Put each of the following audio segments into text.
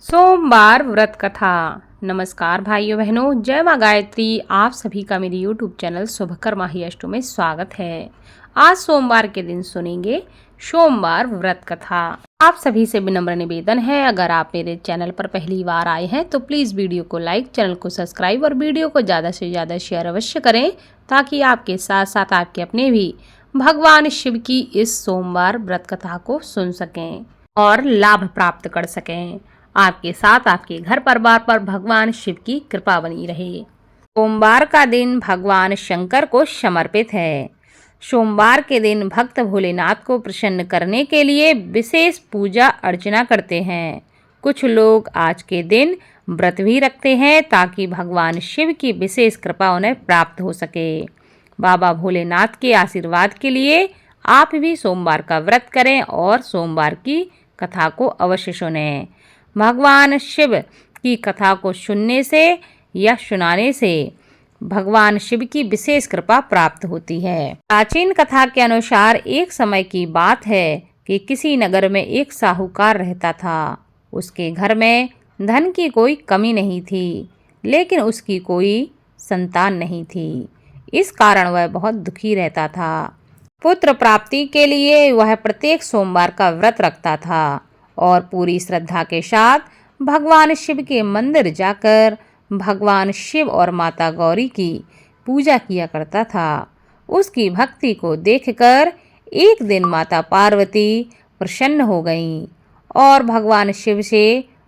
सोमवार व्रत कथा। नमस्कार भाइयों बहनों, जय माँ गायत्री। आप सभी का मेरे YouTube चैनल शुभकर माही अष्टो में स्वागत है। आज सोमवार के दिन सुनेंगे सोमवार व्रत कथा। आप सभी से विनम्र निवेदन है, अगर आप मेरे चैनल पर पहली बार आए हैं तो प्लीज़ वीडियो को लाइक, चैनल को सब्सक्राइब और वीडियो को ज़्यादा से ज़्यादा शेयर अवश्य करें, ताकि आपके साथ साथ आपके अपने भी भगवान शिव की इस सोमवार व्रत कथा को सुन सकें और लाभ प्राप्त कर सकें। आपके साथ आपके घर परिवार पर भगवान शिव की कृपा बनी रहे। सोमवार का दिन भगवान शंकर को समर्पित है। सोमवार के दिन भक्त भोलेनाथ को प्रसन्न करने के लिए विशेष पूजा अर्चना करते हैं। कुछ लोग आज के दिन व्रत भी रखते हैं ताकि भगवान शिव की विशेष कृपा उन्हें प्राप्त हो सके। बाबा भोलेनाथ के आशीर्वाद के लिए आप भी सोमवार का व्रत करें और सोमवार की कथा को अवश्य सुनें। भगवान शिव की कथा को सुनने से या सुनाने से भगवान शिव की विशेष कृपा प्राप्त होती है। प्राचीन कथा के अनुसार एक समय की बात है कि किसी नगर में एक साहूकार रहता था। उसके घर में धन की कोई कमी नहीं थी, लेकिन उसकी कोई संतान नहीं थी। इस कारण वह बहुत दुखी रहता था। पुत्र प्राप्ति के लिए वह प्रत्येक सोमवार का व्रत रखता था और पूरी श्रद्धा के साथ भगवान शिव के मंदिर जाकर भगवान शिव और माता गौरी की पूजा किया करता था। उसकी भक्ति को देखकर एक दिन माता पार्वती प्रसन्न हो गईं और भगवान शिव से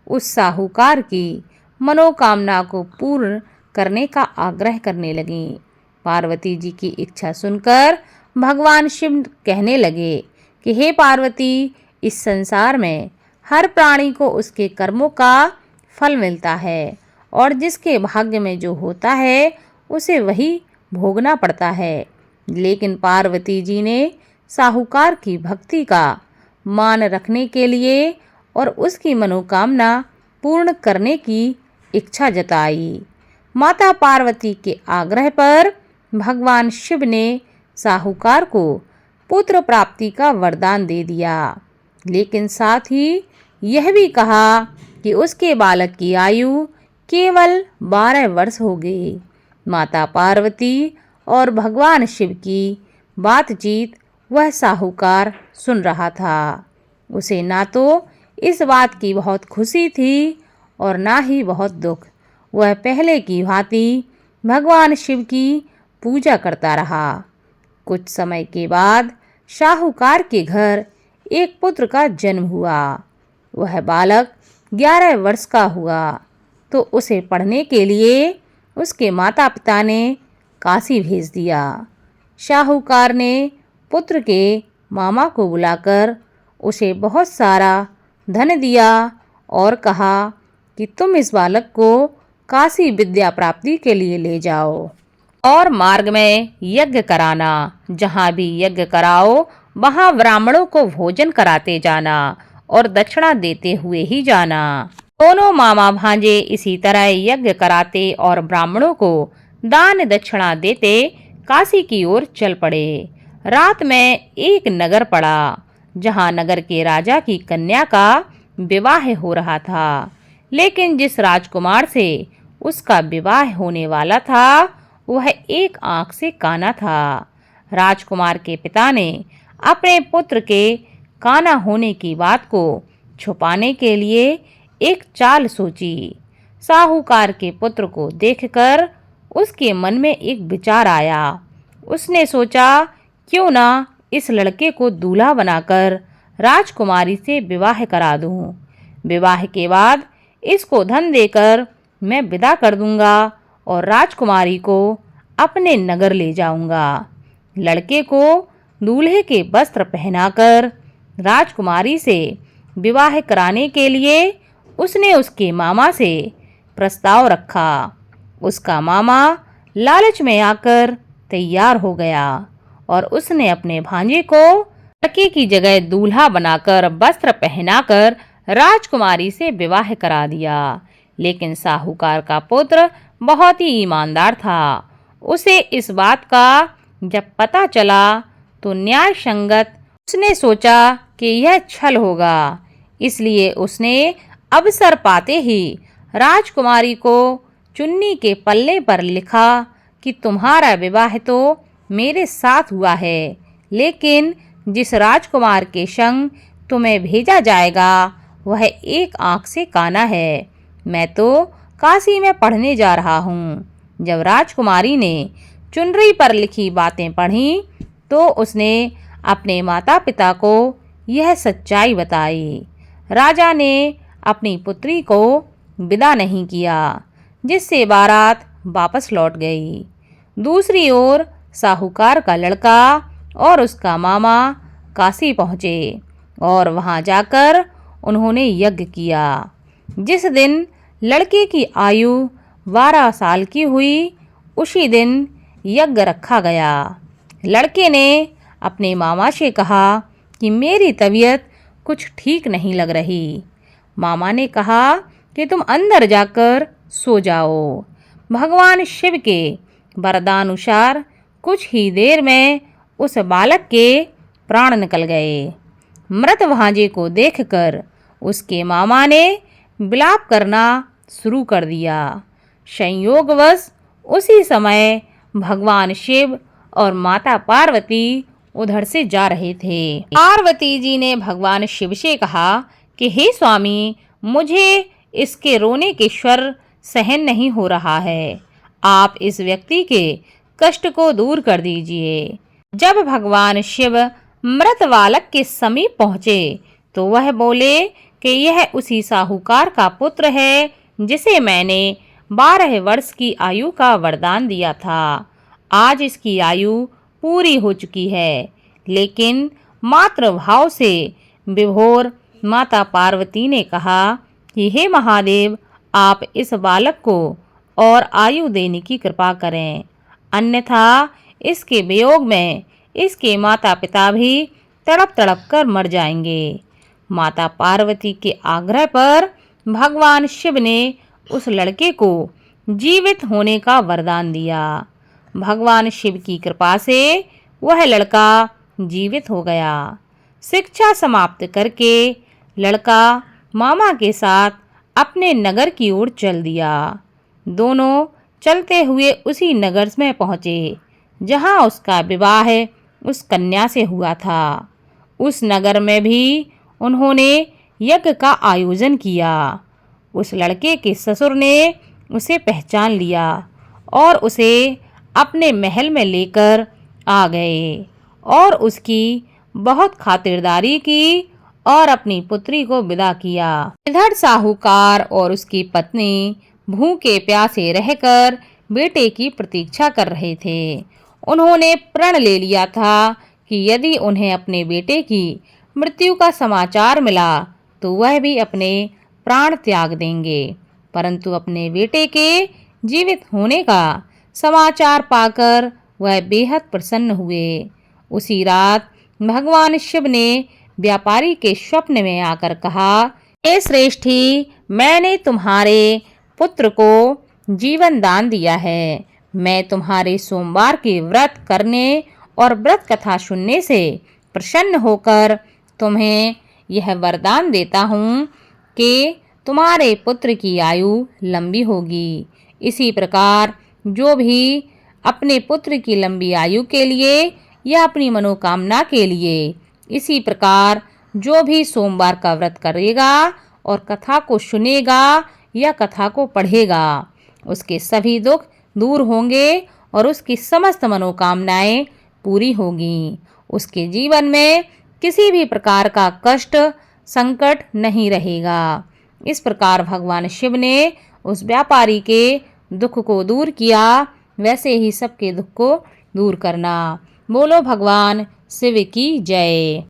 उस साहूकार की मनोकामना को पूर्ण करने का आग्रह करने लगीं। पार्वती जी की इच्छा सुनकर भगवान शिव कहने लगे कि हे पार्वती, इस संसार में हर प्राणी को उसके कर्मों का फल मिलता है और जिसके भाग्य में जो होता है उसे वही भोगना पड़ता है। लेकिन पार्वती जी ने साहूकार की भक्ति का मान रखने के लिए और उसकी मनोकामना पूर्ण करने की इच्छा जताई। माता पार्वती के आग्रह पर भगवान शिव ने साहूकार को पुत्र प्राप्ति का वरदान दे दिया, लेकिन साथ ही यह भी कहा कि उसके बालक की आयु केवल 12 वर्ष हो गई। माता पार्वती और भगवान शिव की बातचीत वह साहूकार सुन रहा था। उसे ना तो इस बात की बहुत खुशी थी और ना ही बहुत दुख। वह पहले की भांति भगवान शिव की पूजा करता रहा। कुछ समय के बाद साहूकार के घर एक पुत्र का जन्म हुआ। वह बालक 11 वर्ष का हुआ तो उसे पढ़ने के लिए उसके माता पिता ने काशी भेज दिया। साहूकार ने पुत्र के मामा को बुलाकर उसे बहुत सारा धन दिया और कहा कि तुम इस बालक को काशी विद्या प्राप्ति के लिए ले जाओ और मार्ग में यज्ञ कराना। जहाँ भी यज्ञ कराओ वहाँ ब्राह्मणों को भोजन कराते जाना और दक्षिणा देते हुए ही जाना। दोनों मामा भांजे इसी तरह यज्ञ कराते और ब्राह्मणों को दान दक्षिणा देते काशी की ओर चल पड़े। रात में एक नगर पड़ा जहाँ नगर के राजा की कन्या का विवाह हो रहा था, लेकिन जिस राजकुमार से उसका विवाह होने वाला था वह एक आंख से काना था। राजकुमार के पिता ने अपने पुत्र के काना होने की बात को छुपाने के लिए एक चाल सोची। साहूकार के पुत्र को देखकर उसके मन में एक विचार आया। उसने सोचा, क्यों ना इस लड़के को दूल्हा बनाकर राजकुमारी से विवाह करा दूं। विवाह के बाद इसको धन देकर मैं विदा कर दूंगा और राजकुमारी को अपने नगर ले जाऊंगा। लड़के को दूल्हे के वस्त्र पहनाकर राजकुमारी से विवाह कराने के लिए उसने उसके मामा से प्रस्ताव रखा। उसका मामा लालच में आकर तैयार हो गया और उसने अपने भांजे को लड़के की जगह दूल्हा बनाकर वस्त्र पहनाकर राजकुमारी से विवाह करा दिया। लेकिन साहूकार का पुत्र बहुत ही ईमानदार था। उसे इस बात का जब पता चला तो न्याय संगत उसने सोचा कि यह छल होगा, इसलिए उसने अवसर पाते ही राजकुमारी को चुन्नी के पल्ले पर लिखा कि तुम्हारा विवाह तो मेरे साथ हुआ है, लेकिन जिस राजकुमार के संग तुम्हें भेजा जाएगा वह एक आंख से काना है। मैं तो काशी में पढ़ने जा रहा हूँ। जब राजकुमारी ने चुनरी पर लिखी बातें पढ़ी तो उसने अपने माता पिता को यह सच्चाई बताई। राजा ने अपनी पुत्री को विदा नहीं किया, जिससे बारात वापस लौट गई। दूसरी ओर साहूकार का लड़का और उसका मामा काशी पहुँचे और वहाँ जाकर उन्होंने यज्ञ किया। जिस दिन लड़के की आयु 12 साल की हुई, उसी दिन यज्ञ रखा गया। लड़के ने अपने मामा से कहा कि मेरी तबीयत कुछ ठीक नहीं लग रही। मामा ने कहा कि तुम अंदर जाकर सो जाओ। भगवान शिव के वरदानुसार कुछ ही देर में उस बालक के प्राण निकल गए। मृत भांजे को देखकर उसके मामा ने विलाप करना शुरू कर दिया। संयोगवश उसी समय भगवान शिव और माता पार्वती उधर से जा रहे थे। पार्वती जी ने भगवान शिव से कहा कि हे स्वामी, मुझे इसके रोने के स्वर सहन नहीं हो रहा है। आप इस व्यक्ति के कष्ट को दूर कर दीजिए। जब भगवान शिव मृत बालक के समीप पहुँचे तो वह बोले कि यह उसी साहूकार का पुत्र है जिसे मैंने 12 वर्ष की आयु का वरदान दिया था। आज इसकी आयु पूरी हो चुकी है, लेकिन मातृभाव से विभोर माता पार्वती ने कहा कि हे महादेव, आप इस बालक को और आयु देने की कृपा करें, अन्यथा इसके वियोग में इसके माता पिता भी तड़प तड़प कर मर जाएंगे। माता पार्वती के आग्रह पर भगवान शिव ने उस लड़के को जीवित होने का वरदान दिया। भगवान शिव की कृपा से वह लड़का जीवित हो गया। शिक्षा समाप्त करके लड़का मामा के साथ अपने नगर की ओर चल दिया। दोनों चलते हुए उसी नगर में पहुँचे जहाँ उसका विवाह उस कन्या से हुआ था। उस नगर में भी उन्होंने यज्ञ का आयोजन किया। उस लड़के के ससुर ने उसे पहचान लिया और उसे अपने महल में लेकर आ गए और उसकी बहुत खातिरदारी की और अपनी पुत्री को विदा किया। इधर साहूकार और उसकी पत्नी भूखे प्यासे रहकर बेटे की प्रतीक्षा कर रहे थे। उन्होंने प्रण ले लिया था कि यदि उन्हें अपने बेटे की मृत्यु का समाचार मिला तो वह भी अपने प्राण त्याग देंगे। परंतु अपने बेटे के जीवित होने का समाचार पाकर वह बेहद प्रसन्न हुए। उसी रात भगवान शिव ने व्यापारी के स्वप्न में आकर कहा, हे श्रेष्ठी, मैंने तुम्हारे पुत्र को जीवन दान दिया है। मैं तुम्हारे सोमवार के व्रत करने और व्रत कथा सुनने से प्रसन्न होकर तुम्हें यह वरदान देता हूँ कि तुम्हारे पुत्र की आयु लंबी होगी। इसी प्रकार जो भी अपने पुत्र की लंबी आयु के लिए या अपनी मनोकामना के लिए, इसी प्रकार जो भी सोमवार का व्रत करेगा और कथा को सुनेगा या कथा को पढ़ेगा, उसके सभी दुख दूर होंगे और उसकी समस्त मनोकामनाएं पूरी होगी। उसके जीवन में किसी भी प्रकार का कष्ट संकट नहीं रहेगा। इस प्रकार भगवान शिव ने उस व्यापारी के दुख को दूर किया, वैसे ही सबके दुख को दूर करना। बोलो भगवान शिव की जय।